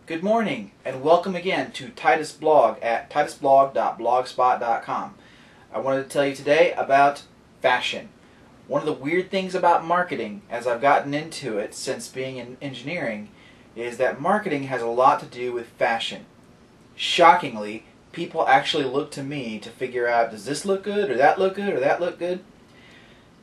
Good morning and welcome again to Tytusblog at tytusblog.blogspot.com. I wanted to tell you today about fashion. One of the weird things about marketing, as I've gotten into it since being in engineering, is that marketing has a lot to do with fashion. Shockingly, people actually look to me to figure out, does this look good, or that look good, or that look good?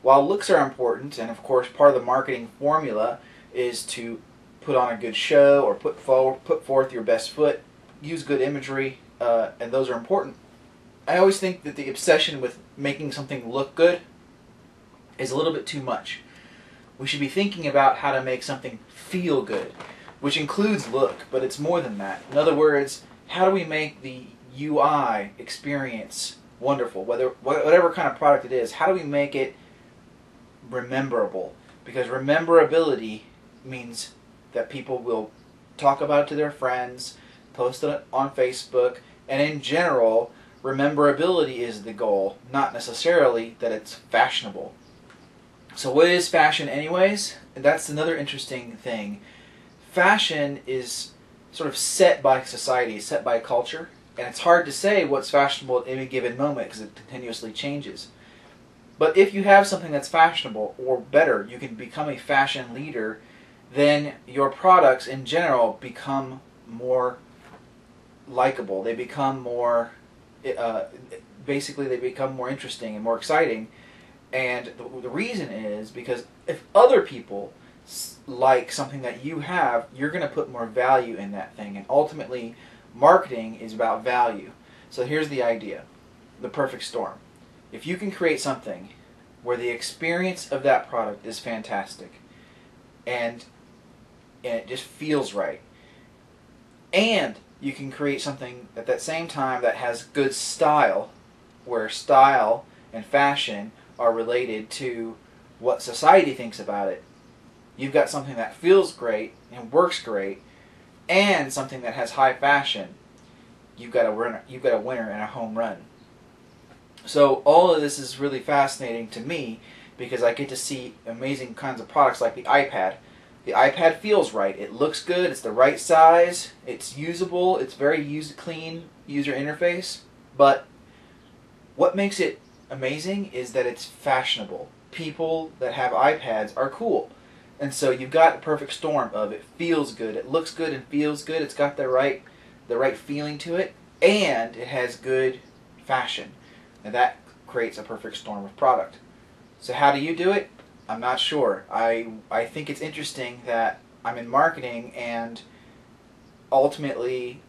While looks are important, and of course part of the marketing formula is to put on a good show or put forth your best foot, use good imagery, and those are important. I always think that the obsession with making something look good is a little bit too much. We should be thinking about how to make something feel good, which includes look, but it's more than that. In other words, how do we make the UI experience wonderful? Whatever kind of product it is, how do we make it rememberable? Because rememberability means that people will talk about it to their friends, post it on Facebook, and in general, rememberability is the goal, not necessarily that it's fashionable. So what is fashion anyways? That's another interesting thing. Fashion is sort of set by society, set by culture, and it's hard to say what's fashionable at any given moment because it continuously changes. But if you have something that's fashionable, or better, you can become a fashion leader, then your products in general become more likable. They become more, basically they become more interesting and more exciting. And the reason is because if other people like something that you have, you're going to put more value in that thing. And ultimately, marketing is about value. So here's the idea, the perfect storm. If you can create something where the experience of that product is fantastic, and it just feels right, and you can create something at that same time that has good style, where style and fashion are related to what society thinks about it, you've got something that feels great and works great, and something that has high fashion. You've got a winner and a home run. So all of this is really fascinating to me because I get to see amazing kinds of products like the iPad. The iPad feels right. It looks good. It's the right size. It's usable. It's very clean user interface. But what makes it amazing is that it's fashionable. People that have iPads are cool. And so you've got the perfect storm of it feels good, it looks good and feels good, it's got the right feeling to it, and it has good fashion. And that creates a perfect storm of product. So how do you do it? I'm not sure. I think it's interesting that I'm in marketing, and ultimately,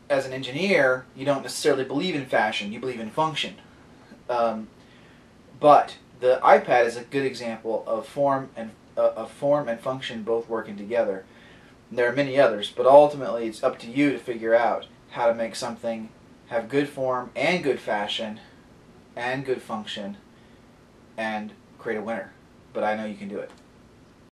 as an engineer, you don't necessarily believe in fashion, you believe in function. But the iPad is a good example of form and function both working together. And there are many others, but ultimately it's up to you to figure out how to make something have good form and good fashion and good function and create a winner. But I know you can do it.